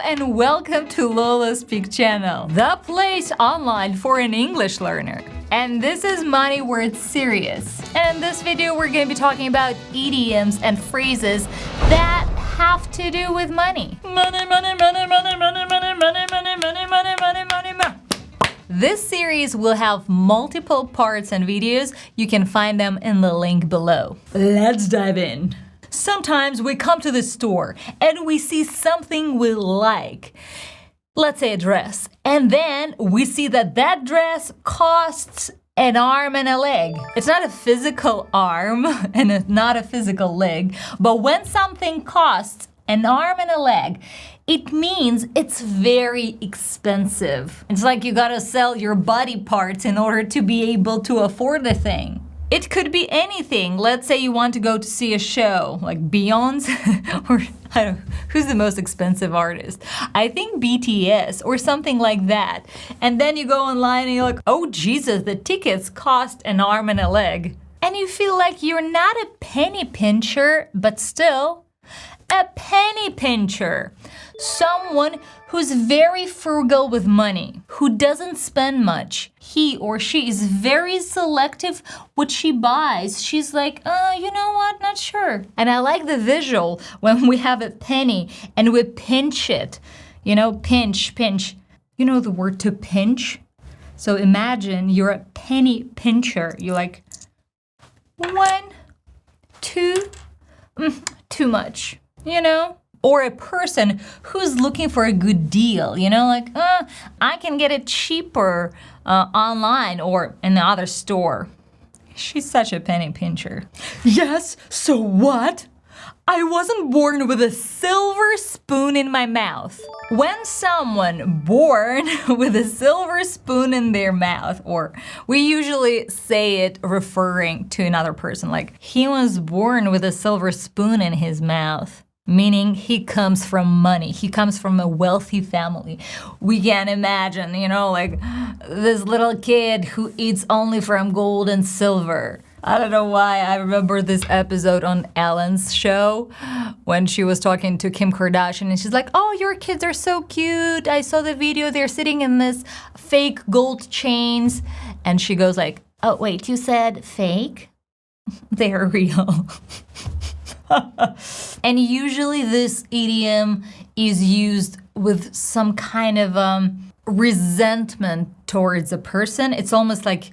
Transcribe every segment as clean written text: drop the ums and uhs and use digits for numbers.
and welcome to LOLA SPEAK channel, the place online for an English learner. And this is Money Where It's Serious. And in this video, we're going to be talking about idioms and phrases that have to do with money. Money, money, money, money, money, money, money, money, money, money, money, money, money. This series will have multiple parts and videos. You can find them in the link below. Let's dive in. Sometimes we come to the store and we see something we like. Let's say a dress. And then we see that that dress costs an arm and a leg. It's not a physical arm and not a physical leg, but when something costs an arm and a leg, it means it's very expensive. It's like you gotta sell your body parts in order to be able to afford the thing. It could be anything. Let's say you want to go to see a show, like Beyonce, or I don't know, who's the most expensive artist? I think BTS or something like that. And then you go online and you're like, oh Jesus, the tickets cost an arm and a leg. And you feel like you're not a penny pincher, but still a penny pincher. Someone who's very frugal with money, who doesn't spend much. He or she is very selective what she buys. She's like, you know what, not sure. And I like the visual when we have a penny and we pinch it. You know, pinch, pinch. You know the word to pinch? So imagine you're a penny pincher. You're like, 1, 2, too much, you know? Or a person who's looking for a good deal, you know, like, I can get it cheaper online or in the other store. She's such a penny pincher. Yes, so what? I wasn't born with a silver spoon in my mouth. When someone born with a silver spoon in their mouth, or we usually say it referring to another person, like he was born with a silver spoon in his mouth. Meaning he comes from money. He comes from a wealthy family. We can imagine, you know, like this little kid who eats only from gold and silver. I don't know why I remember this episode on Ellen's show when she was talking to Kim Kardashian and she's like, oh, your kids are so cute. I saw the video. They're sitting in this fake gold chains. And she goes like, oh, wait, you said fake? They're real. And usually this idiom is used with some kind of resentment towards a person. It's almost like,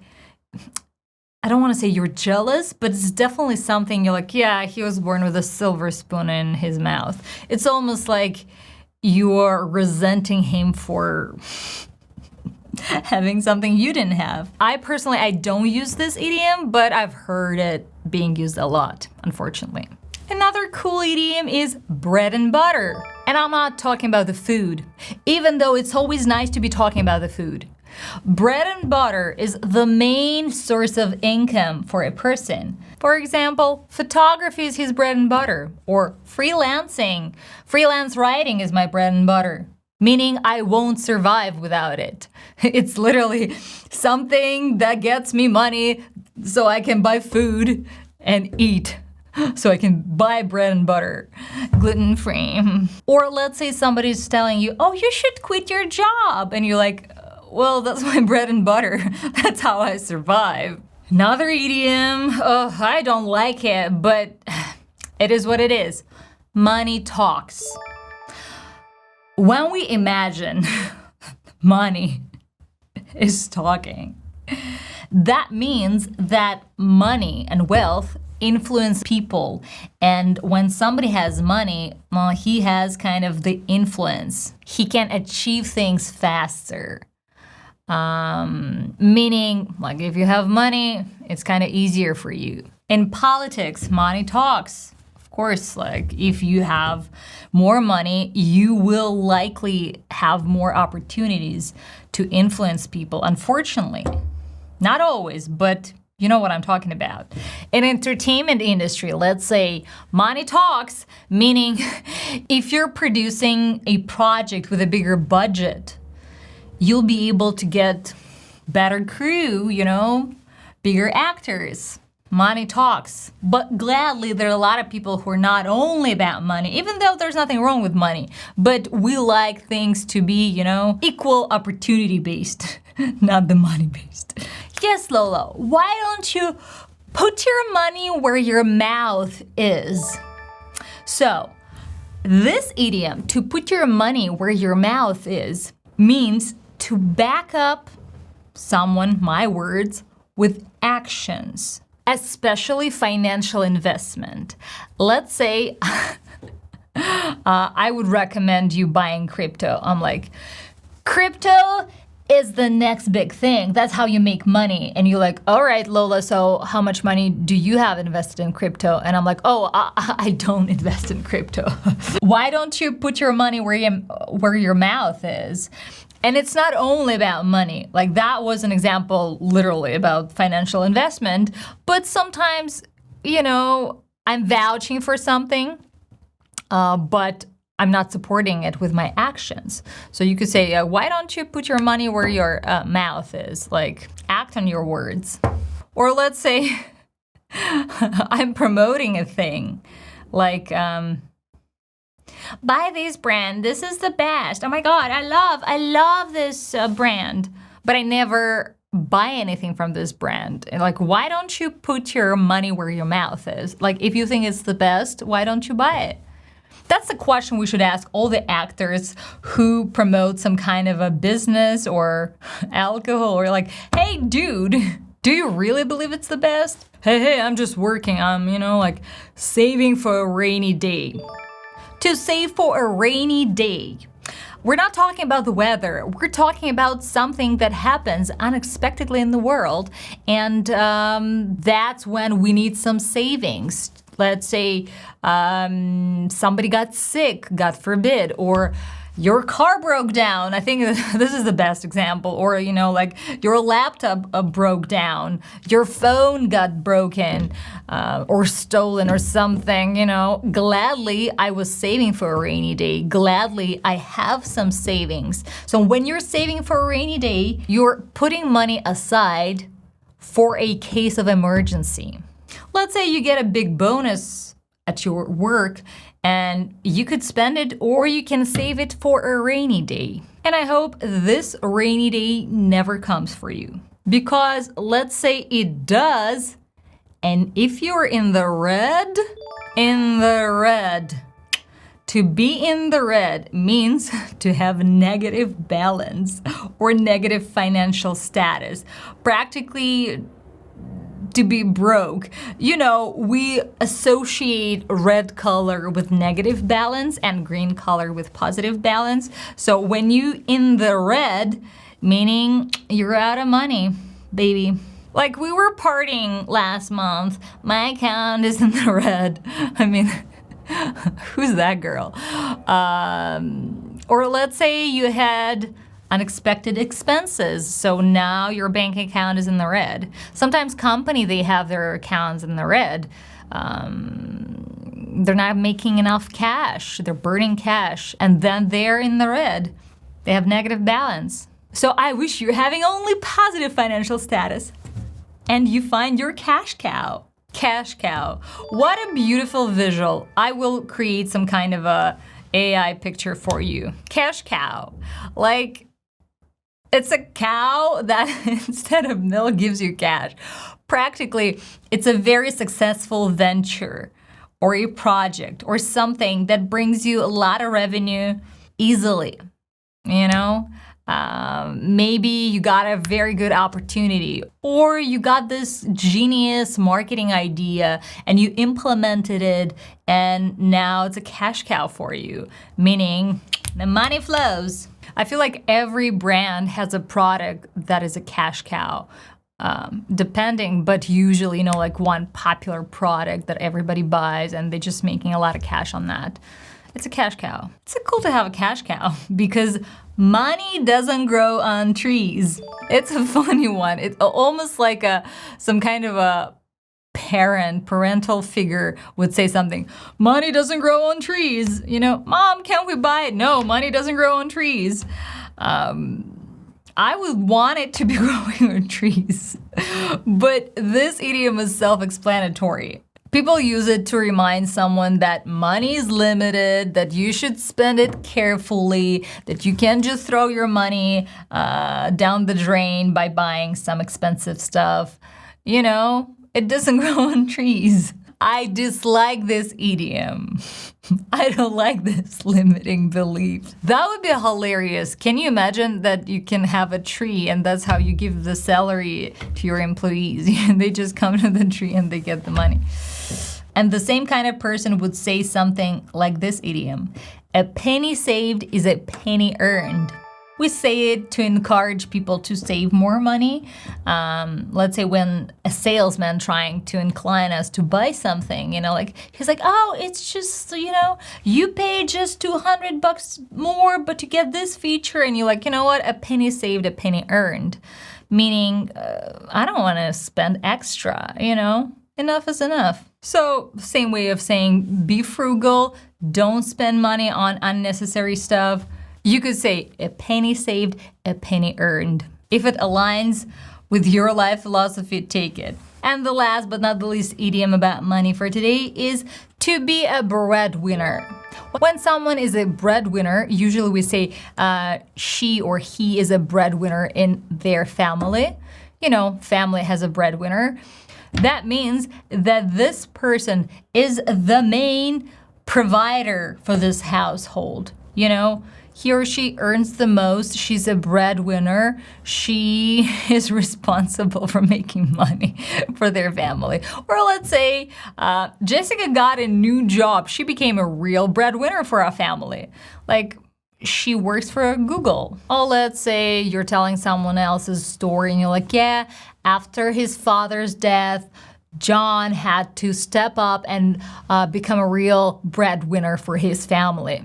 I don't want to say you're jealous, but it's definitely something you're like, yeah, he was born with a silver spoon in his mouth. It's almost like you're resenting him for having something you didn't have. I don't use this idiom, but I've heard it being used a lot, unfortunately. Another cool idiom is bread and butter. And I'm not talking about the food, even though it's always nice to be talking about the food. Bread and butter is the main source of income for a person. For example, photography is his bread and butter, or freelancing. Freelance writing is my bread and butter, meaning I won't survive without it. It's literally something that gets me money so I can buy food and eat. So I can buy bread and butter, gluten-free. Or let's say somebody's telling you, oh, you should quit your job. And you're like, well, that's my bread and butter. That's how I survive. Another idiom, oh, I don't like it, but it is what it is. Money talks. When we imagine money is talking, that means that money and wealth influence people, and when somebody has money, well, he has kind of the influence. He can achieve things faster. Meaning, like if you have money, it's kind of easier for you. In politics, money talks. Of course, like if you have more money, you will likely have more opportunities to influence people. Unfortunately, not always, but you know what I'm talking about. In entertainment industry, let's say money talks, meaning if you're producing a project with a bigger budget, you'll be able to get better crew, you know, bigger actors. Money talks. But gladly, there are a lot of people who are not only about money, even though there's nothing wrong with money, but we like things to be, equal opportunity based, not the money based. Yes, Lola, why don't you put your money where your mouth is? So, this idiom, to put your money where your mouth is, means to back up someone, my words, with actions, especially financial investment. Let's say I would recommend you buying crypto. I'm like, crypto is the next big thing. That's how you make money. And you're like, all right, Lola, so how much money do you have invested in crypto? And I'm like, oh, I don't invest in crypto. Why don't you put your money where your mouth is? And it's not only about money. Like that was an example literally about financial investment, but sometimes, I'm vouching for something, but I'm not supporting it with my actions. So you could say, why don't you put your money where your mouth is? Like, act on your words. Or let's say I'm promoting a thing, like, buy this brand, this is the best. Oh my God, I love this brand, but I never buy anything from this brand. And like, why don't you put your money where your mouth is? Like, if you think it's the best, why don't you buy it? That's the question we should ask all the actors who promote some kind of a business or alcohol, or like, hey, dude, do you really believe it's the best? Hey, I'm just working. I'm, like saving for a rainy day. To save for a rainy day. We're not talking about the weather. We're talking about something that happens unexpectedly in the world. And that's when we need some savings. Let's say somebody got sick, God forbid, or your car broke down. I think this is the best example. Or, like your laptop broke down, your phone got broken or stolen or something, Gladly, I was saving for a rainy day. Gladly, I have some savings. So when you're saving for a rainy day, you're putting money aside for a case of emergency. Let's say you get a big bonus at your work and you could spend it, or you can save it for a rainy day. And I hope this rainy day never comes for you. Because let's say it does, and if you're in the red, to be in the red means to have negative balance or negative financial status. Practically, to be broke. We associate red color with negative balance and green color with positive balance. So when you in the red, meaning you're out of money, baby. Like we were partying last month, my account is in the red. I mean, who's that girl? Or let's say you had unexpected expenses. So now your bank account is in the red. Sometimes company, they have their accounts in the red. They're not making enough cash. They're burning cash. And then they're in the red. They have negative balance. So I wish you're having only positive financial status. And you find your cash cow. Cash cow. What a beautiful visual. I will create some kind of a AI picture for you. Cash cow. Like, it's a cow that instead of milk gives you cash. Practically, it's a very successful venture or a project or something that brings you a lot of revenue easily, Maybe you got a very good opportunity, or you got this genius marketing idea and you implemented it, and now it's a cash cow for you, meaning the money flows. I feel like every brand has a product that is a cash cow, depending, but usually, like one popular product that everybody buys and they're just making a lot of cash on that. It's a cash cow. It's cool to have a cash cow because money doesn't grow on trees. It's a funny one. It's almost like some kind of a parental figure would say something. Money doesn't grow on trees. Mom, can't we buy it? No, money doesn't grow on trees. I would want it to be growing on trees. But this idiom is self-explanatory. People use it to remind someone that money is limited, that you should spend it carefully, that you can't just throw your money down the drain by buying some expensive stuff. You know, it doesn't grow on trees. I dislike this idiom. I don't like this limiting belief. That would be hilarious. Can you imagine that you can have a tree and that's how you give the salary to your employees? They just come to the tree and they get the money. And the same kind of person would say something like this idiom. A penny saved is a penny earned. We say it to encourage people to save more money. Let's say when a salesman trying to incline us to buy something, you know, like he's like, oh, it's just, you know, you pay just $200 more, but you get this feature, and you're like, you know what, a penny saved, a penny earned, meaning I don't want to spend extra, you know, enough is enough. So same way of saying be frugal, don't spend money on unnecessary stuff. You could say a penny saved, a penny earned. If it aligns with your life philosophy, take it. And the last but not the least idiom about money for today is to be a breadwinner. When someone is a breadwinner, usually we say she or he is a breadwinner in their family. You know, family has a breadwinner. That means that this person is the main provider for this household. You know, he or she earns the most. She's a breadwinner. She is responsible for making money for their family. Or let's say Jessica got a new job. She became a real breadwinner for our family. Like, she works for Google. Or let's say you're telling someone else's story and you're like, yeah, after his father's death, John had to step up and become a real breadwinner for his family.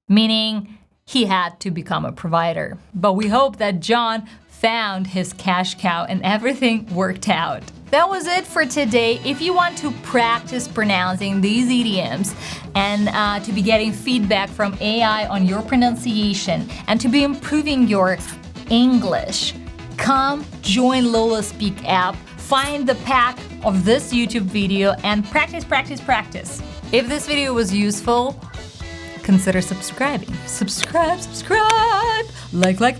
Meaning he had to become a provider. But we hope that John found his cash cow and everything worked out. That was it for today. If you want to practice pronouncing these idioms and to be getting feedback from AI on your pronunciation and to be improving your English, come join LOLA SPEAK app, find the pack of this YouTube video and practice, practice, practice. If this video was useful, consider subscribing. Subscribe, like, and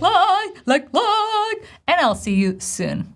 I'll see you soon.